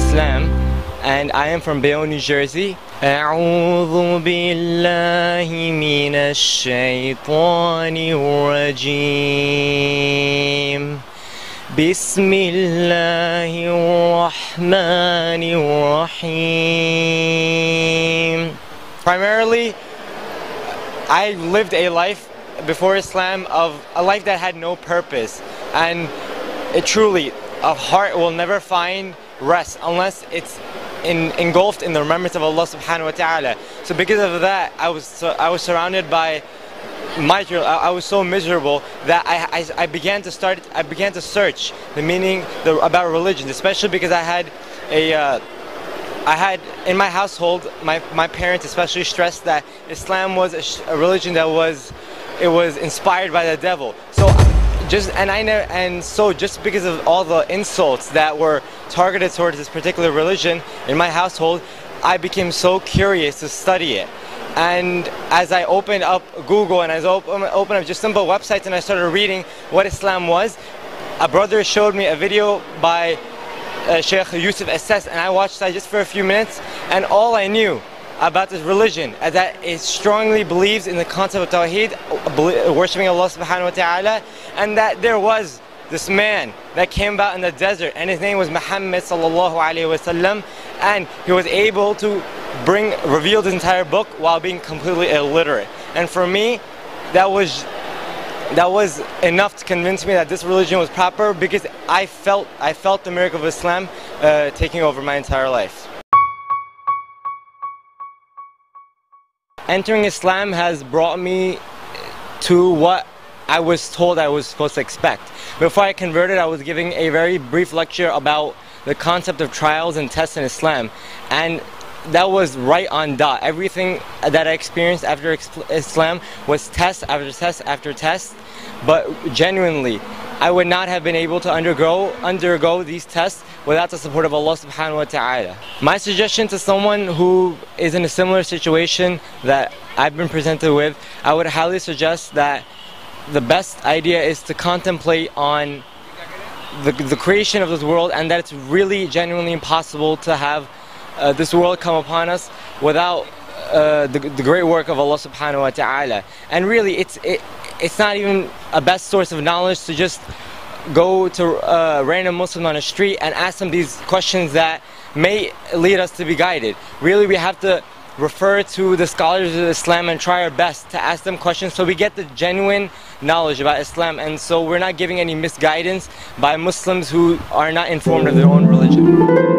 Islam, and I am from Bayonne, New Jersey. أعوذ بالله من الشيطان الرجيم بسم الله الرحمن الرحيم. Primarily, I lived a life before Islam of a life that had no purpose, and it truly, a heart will never find rest unless it's engulfed in the remembrance of Allah subhanahu wa ta'ala. So because of that, I was surrounded by I was so miserable that I began to search the meaning about religion, especially because I had in my household, my parents especially stressed that Islam was a religion that was inspired by the devil. So just because of all the insults that were targeted towards this particular religion in my household, I became so curious to study it. And as I opened up Google and as I opened up just simple websites and I started reading what Islam was, a brother showed me a video by Sheikh Yusuf Assess, and I watched that just for a few minutes, and all I knew about this religion is that it strongly believes in the concept of Tawheed, worshipping Allah subhanahu wa ta'ala, and that there was this man that came about in the desert, and his name was Muhammad sallallahu alayhi wasallam, and he was able to reveal this entire book while being completely illiterate. And for me, that was enough to convince me that this religion was proper, because I felt the miracle of Islam taking over my entire life. Entering Islam has brought me to what I was told I was supposed to expect. Before I converted, I was giving a very brief lecture about the concept of trials and tests in Islam, and that was right on dot. Everything that I experienced after Islam was test after test after test, but genuinely, I would not have been able to undergo these tests without the support of Allah subhanahu wa ta'ala. My suggestion to someone who is in a similar situation that I've been presented with, I would highly suggest that the best idea is to contemplate on the creation of this world, and that it's really genuinely impossible to have this world come upon us without the great work of Allah subhanahu wa ta'ala. And really, it's not even a best source of knowledge to just go to a random Muslim on the street and ask them these questions that may lead us to be guided. Really, we have to refer to the scholars of Islam and try our best to ask them questions so we get the genuine knowledge about Islam, and so we're not giving any misguidance by Muslims who are not informed of their own religion.